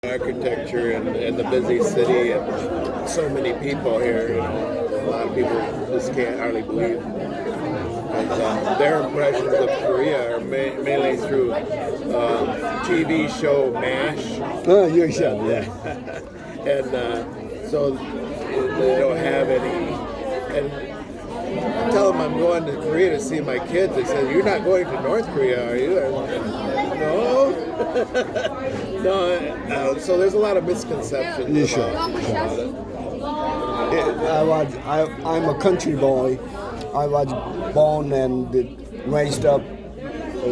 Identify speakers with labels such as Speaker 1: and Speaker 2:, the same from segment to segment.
Speaker 1: Architecture and the busy city and so many people here. A lot of people just can't hardly believe. And, their impressions of Korea are mainly through TV show MASH.
Speaker 2: Oh, yeah.
Speaker 1: And so they don't have any. And I tell them I'm going to Korea to see my kids. They say, "You're not going to North Korea, are you?" No. No. So there's a lot of misconceptions about it.
Speaker 2: I'm a country boy. I was born and raised up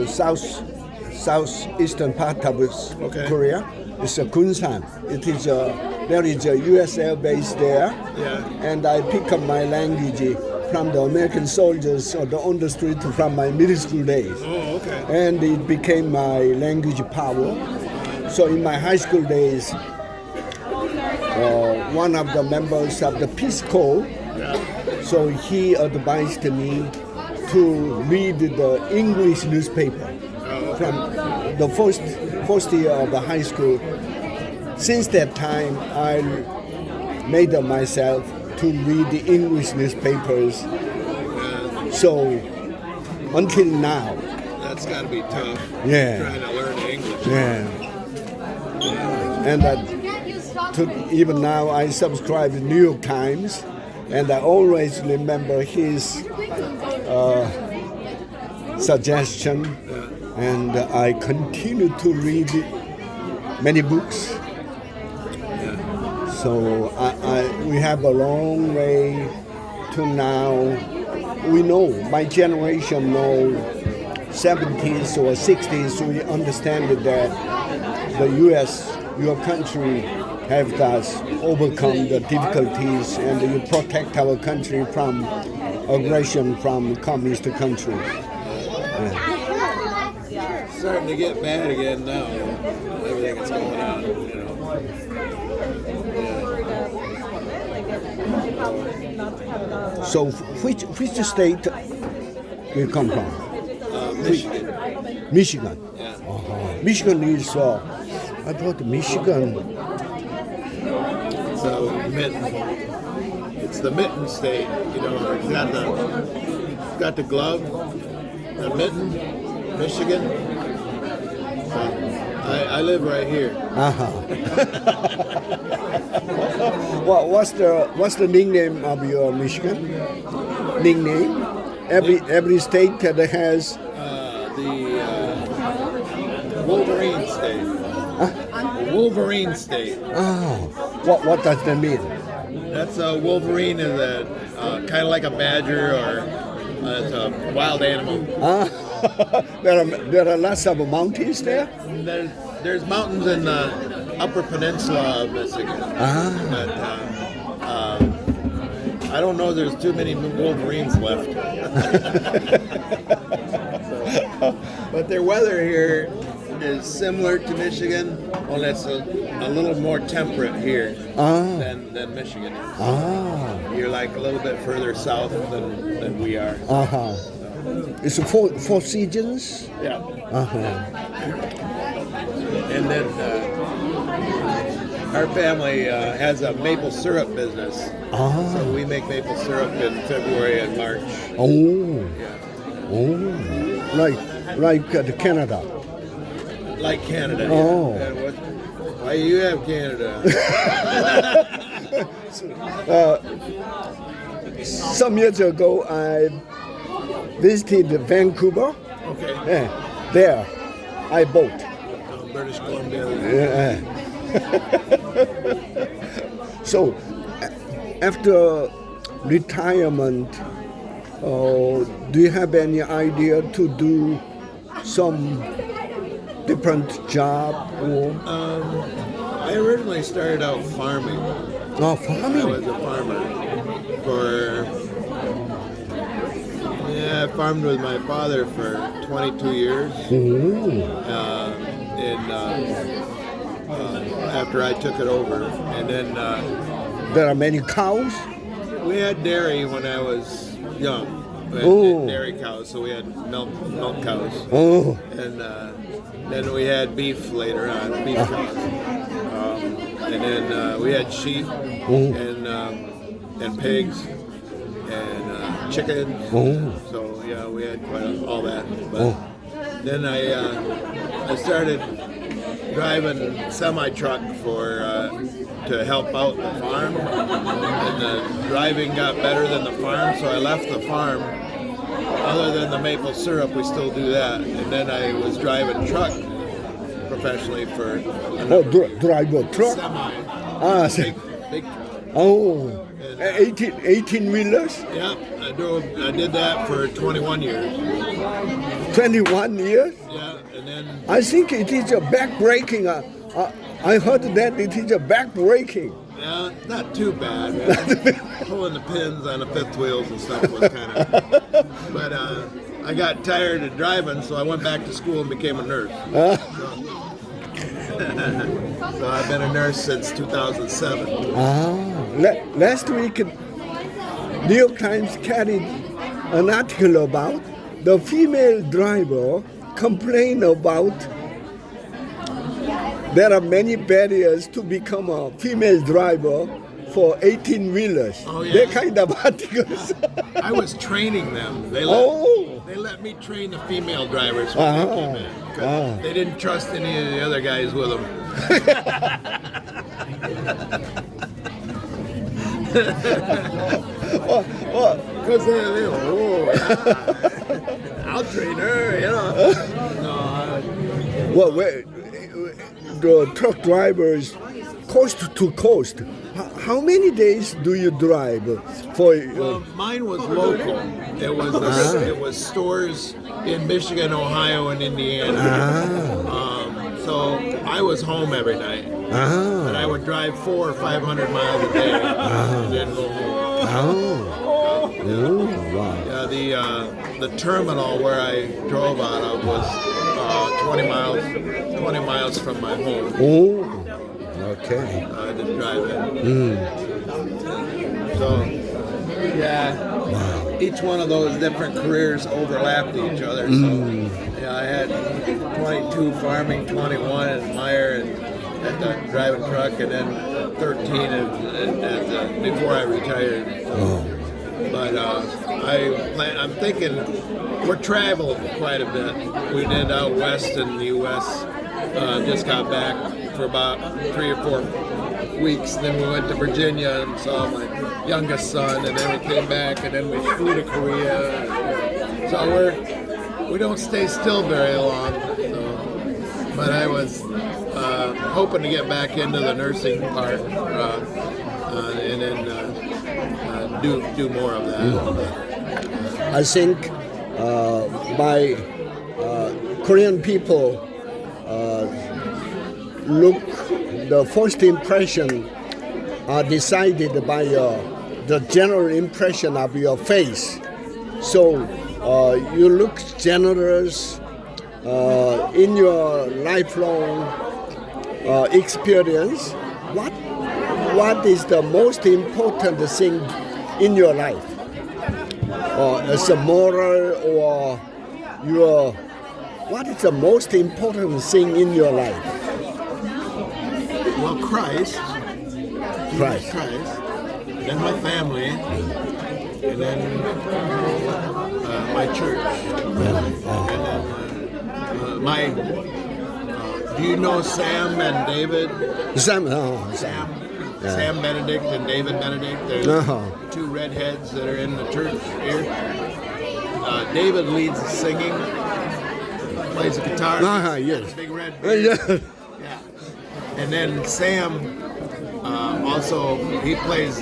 Speaker 2: southeastern part of Korea. It's a Kunsan. There is a U.S. Air Base there, and I pick up my language from the American soldiers on the street from my middle school days.
Speaker 1: Oh, okay.
Speaker 2: And it became my language power. So in my high school days, one of the members of the Peace Corps, so he advised me to read the English newspaper from the first year of the high school. Since that time, I made up myself to read the English newspapers. So until now.
Speaker 1: That's got to be tough.
Speaker 2: Yeah.
Speaker 1: Trying to learn English.
Speaker 2: Yeah. And even now, I subscribe to New York Times, and I always remember his suggestion, and I continue to read many books. So we have a long way to now. We know, my generation know, 70s or 60s, we understand that the U.S., your country, have thus overcome the difficulties, and you protect our country from aggression from communist countries. Yeah.
Speaker 1: Starting to get bad again now. Everything that's going on,
Speaker 2: So, which state you come from?
Speaker 1: Michigan.
Speaker 2: Michigan.
Speaker 1: Yeah.
Speaker 2: Michigan is. I thought Michigan.
Speaker 1: So it's the mitten state. It's got the glove, the mitten, Michigan. So I live right here.
Speaker 2: What's the nickname of your Michigan? Nickname? Every state that has
Speaker 1: the Wolverine state. Wolverine state.
Speaker 2: Oh, what does that mean?
Speaker 1: That's Wolverine is kind of like a badger, or it's a wild animal.
Speaker 2: There are lots of mountains there.
Speaker 1: There's mountains in the Upper Peninsula of Michigan. But, I don't know. There's too many Wolverines left. But their weather here is similar to Michigan, only it's a little more temperate here than Michigan is. You're like a little bit further south than we are.
Speaker 2: It's four seasons.
Speaker 1: Yeah. And then our family has a maple syrup business. So we make maple syrup in February and March.
Speaker 2: Like Canada.
Speaker 1: Like Canada.
Speaker 2: Oh.
Speaker 1: Yeah. Why do you have Canada?
Speaker 2: Some years ago, I visited Vancouver.
Speaker 1: Okay.
Speaker 2: Yeah, there, I bought.
Speaker 1: British Columbia.
Speaker 2: Yeah. So, after retirement, do you have any idea to do some different job? Or?
Speaker 1: I originally started out farming.
Speaker 2: Oh, farming?
Speaker 1: I was a farmer I farmed with my father for 22 years. After I took it over, and then
Speaker 2: there are many cows.
Speaker 1: We had dairy when I was young. We had dairy cows, so we had milk cows. And then we had beef later on, beef cows. and then we had sheep and pigs and chickens. So yeah, we had all that. But then I started driving semi-truck to help out the farm, and the driving got better than the farm, so I left the farm. Other than the maple syrup, we still do that. And then I was driving truck professionally for
Speaker 2: drive a truck.
Speaker 1: Semi. Big truck.
Speaker 2: Oh, 18 wheelers.
Speaker 1: Yeah, I did that for 21 years.
Speaker 2: 21 years.
Speaker 1: Yeah, and then
Speaker 2: I think it is a back-breaking. I heard that it is a back-breaking.
Speaker 1: yeah, not too bad. Pulling the pins on the fifth wheels and stuff was kind of. But I got tired of driving, so I went back to school and became a nurse. So I've been a nurse since 2007.
Speaker 2: Last week, New York Times carried an article about the female driver complained about there are many barriers to become a female driver for 18-wheelers.
Speaker 1: Oh, yeah.
Speaker 2: That kind of articles.
Speaker 1: I was training them. They let me train the female drivers when they came in. 'Cause they didn't trust any of the other guys with them. Because I'll train her,
Speaker 2: Well, the truck drivers, coast to coast, how many days do you drive for?
Speaker 1: Well, mine was local. It was stores in Michigan, Ohio, and Indiana. So I was home every night, and I would drive 400 or 500 miles a day, and then go home.
Speaker 2: Wow.
Speaker 1: Yeah, the terminal where I drove out of was 20 miles from my home.
Speaker 2: Okay.
Speaker 1: I didn't drive in. So, yeah, each one of those different careers overlapped each other. So, yeah, I had 22 farming, 21 at Meyer, and at the driving truck, and then 13 before I retired. But I'm thinking we're traveled quite a bit. We did out west in the U.S. Just got back for about 3 or 4 weeks. Then we went to Virginia and saw my youngest son, and then we came back, and then we flew to Korea. So we don't stay still very long. But I was hoping to get back into the nursing part, and then do more of that.
Speaker 2: I think my Korean people the first impression are decided by the general impression of your face. So you look generous in your lifelong experience. What is the most important thing in your life? As a moral or what is the most important thing in your life?
Speaker 1: Well, Christ, then my family, and then my church, and then do you know Sam and David?
Speaker 2: Sam
Speaker 1: Benedict and David Benedict. There's 2 redheads that are in the church here. David leads the singing, plays the guitar.
Speaker 2: Yes.
Speaker 1: Big red beard. Yeah. And then Sam also he plays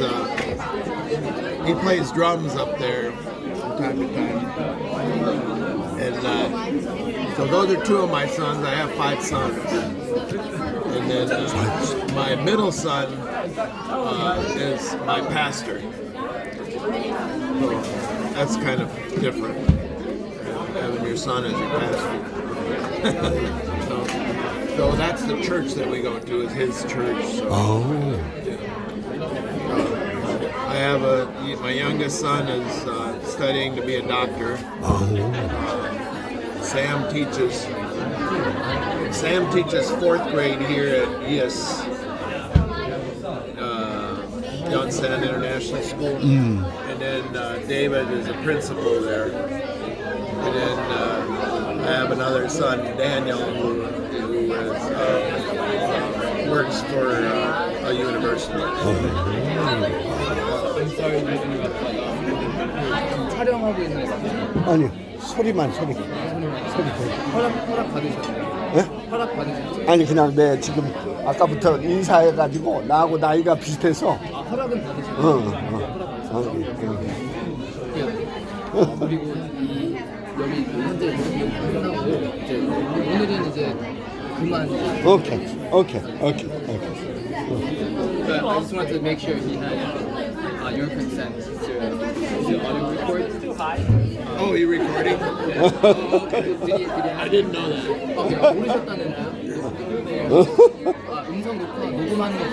Speaker 1: drums up there from time to time. And so those are 2 of my sons. I have 5 sons. And then my middle son is my pastor. So that's kind of different, having your son as your pastor. So that's the church that we go to, is his church. So, I have my youngest son is studying to be a doctor. Sam teaches 4th grade here at ES Yonsei International School, and then David is a principal there, and then I have another son, Daniel, who works for a university.
Speaker 3: 촬영하고 있는 거
Speaker 2: 아니요, 소리만 소리.
Speaker 3: 허락 받으셨나요?
Speaker 2: 예?
Speaker 3: 허락 받으셨죠?
Speaker 2: 아니 그냥 내 지금 아까부터 인사해가지고 나하고 나이가 비슷해서.
Speaker 3: 아, 허락은 받으셨나요? 그리고 여기 현재 끝나고 이제 오늘은 이제 그만.
Speaker 2: 오케이.
Speaker 3: But I just wanted to make sure he had your consent to audio record.
Speaker 1: Oh, you recording?
Speaker 3: Did he
Speaker 1: I didn't know that.
Speaker 3: okay, 모르셨다는 음성 녹음하는 거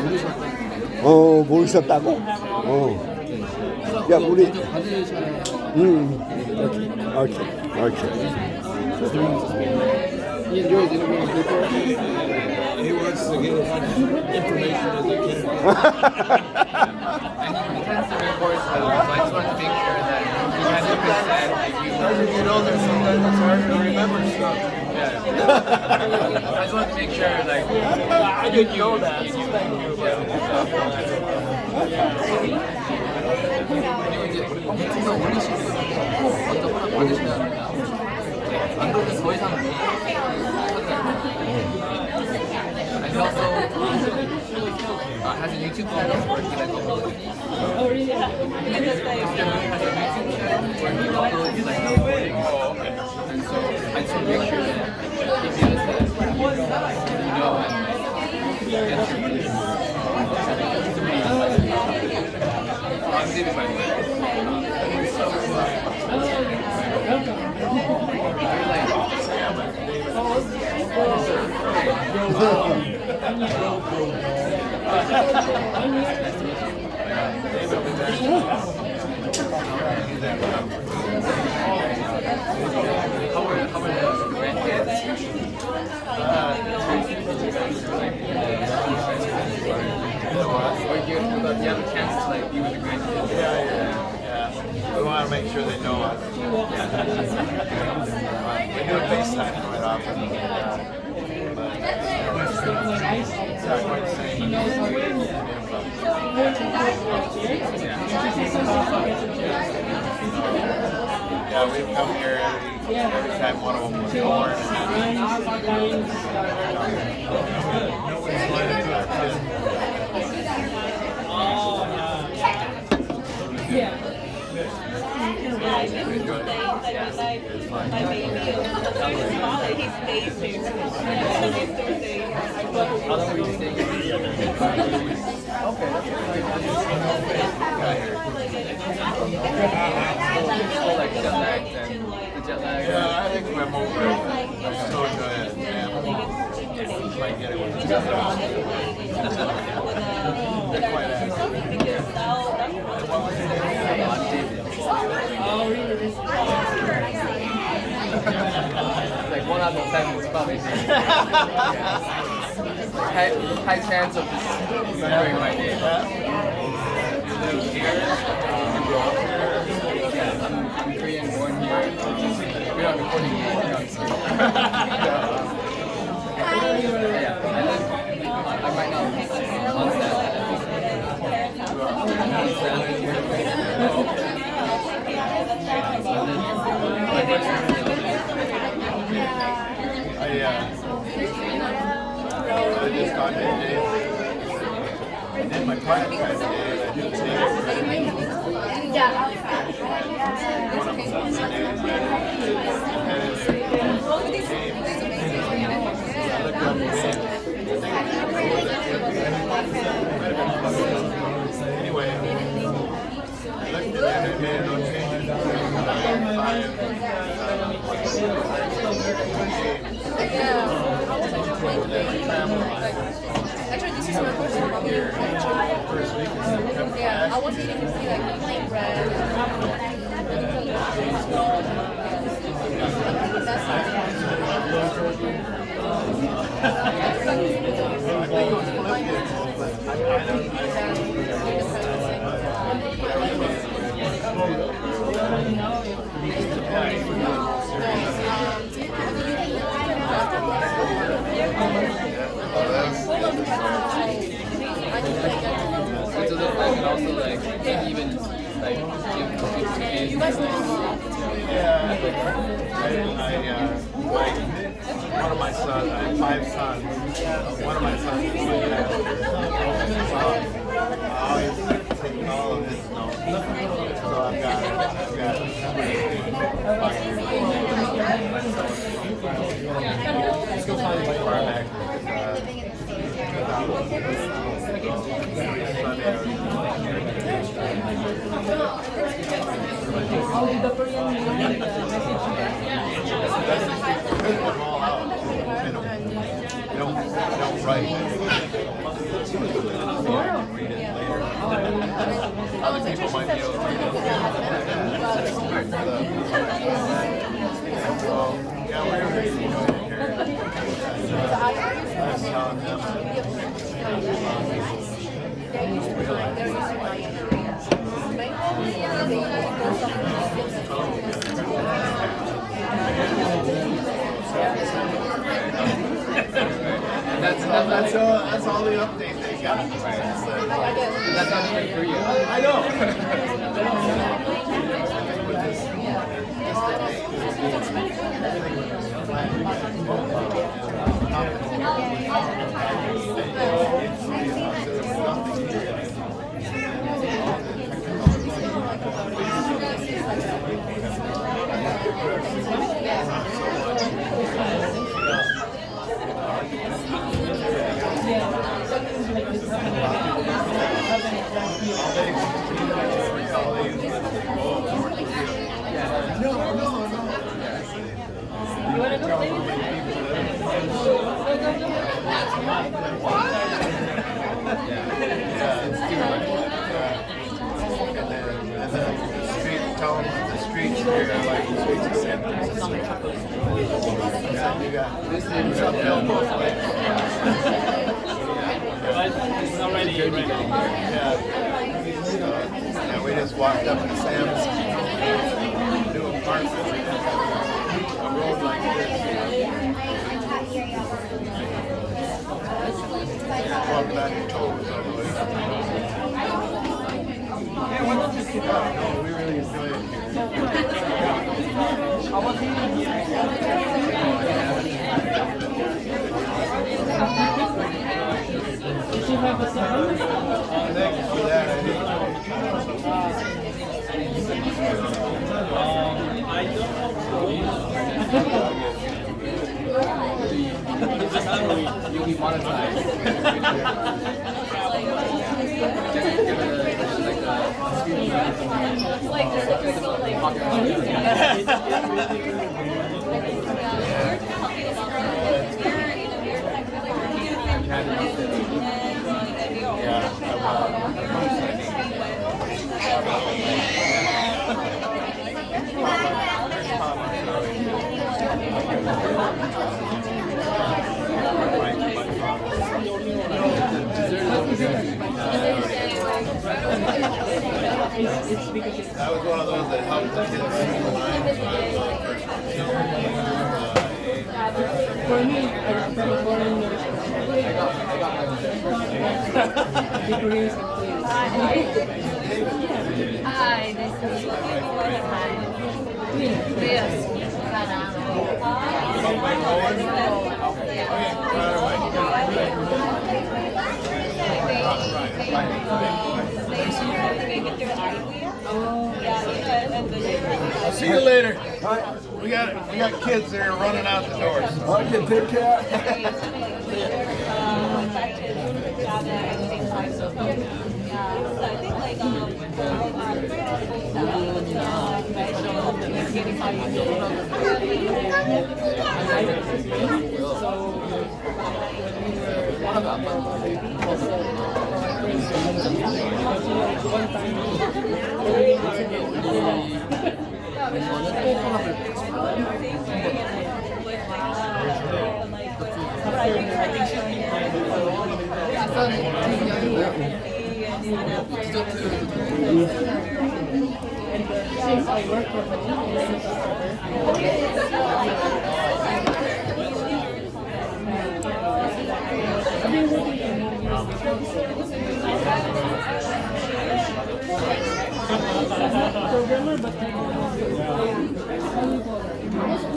Speaker 3: 모르셨다는
Speaker 2: 모르셨다고? 야 우리.
Speaker 3: 먼저 받으셔야.
Speaker 2: 오케이.
Speaker 3: He enjoys interviewing people.
Speaker 1: He wants to get as much information as he can.
Speaker 3: And he tends to record so I just wanted to make sure that he had your consent.
Speaker 1: You know, there's sometimes it's hard to remember stuff.
Speaker 3: Yeah. I just wanted to make sure, like,
Speaker 1: I didn't know that.
Speaker 3: 그리고 이제 유튜브에 올리실 때 먼저 허락 받으셔야 합니다. 안 그러면 더 이상 못 And he also has a YouTube channel where he like uploads.
Speaker 4: Oh, really? Yeah.
Speaker 3: He has a YouTube channel where he uploads like recordings. And so I just want to make sure that if he does that, you know and get your permission. I'm David, by the way. You have a chance to like be with the grandkids.
Speaker 1: Yeah. We want to make sure they know us. We do FaceTime quite often. It's not quite the same. Yeah, we've come here every time one of them was born.
Speaker 4: My baby, he stays here.
Speaker 3: How long were you staying here? Okay, still like jet lagged and the jet lag.
Speaker 1: Yeah, I think we're more still enjoy it. Yeah. Might get it with each other. They're quite active.
Speaker 3: Like 1 out of 10 is probably high chance of just remembering my name. Live here, grew up here. Yeah, I'm Korean, born here. We're not recording yet. Yeah, I might not on set.
Speaker 1: I just got in Dave. And then my partner got in Dave. I didn't see him. One of them was in Dave. I looked up the band. Anyway, I looked at it and I made no changes.
Speaker 5: Actually, this is my first time here. Yeah, I was eating like plain bread. That's
Speaker 3: like if
Speaker 5: You guys live in
Speaker 1: Yeah, one of my sons, I have 5 sons. One of my sons is my dad. I always take all of his notes. So I've got 5
Speaker 5: still
Speaker 1: years.
Speaker 5: living in the States?
Speaker 1: You don't write. Other people might be able to read it. So, yeah, we're really enjoying it here. I was telling them that's all the update they got.
Speaker 3: that's not even Korea.
Speaker 1: I know. The streets here are like the streets of San Francisco. You got this is uphill both ways.
Speaker 3: It's not ready yet.
Speaker 1: Yeah, we just walked up to Sam's new apartment. A road like this. Walk back and toes all the way up. No, we really enjoy it here.
Speaker 6: Did you have a son?
Speaker 1: Thank you for that.
Speaker 6: I don't
Speaker 3: You'll be monetized.
Speaker 1: That was one of those that helped the kids through the lines.
Speaker 6: For me, I from a foreign the Koreans have played.
Speaker 5: Hi, nice to meet you. Hi. Yes.
Speaker 1: I'll see you later. We got kids there running out the doors.
Speaker 2: Okay, take care.
Speaker 6: Since I work for I've been working not programmer, but technical.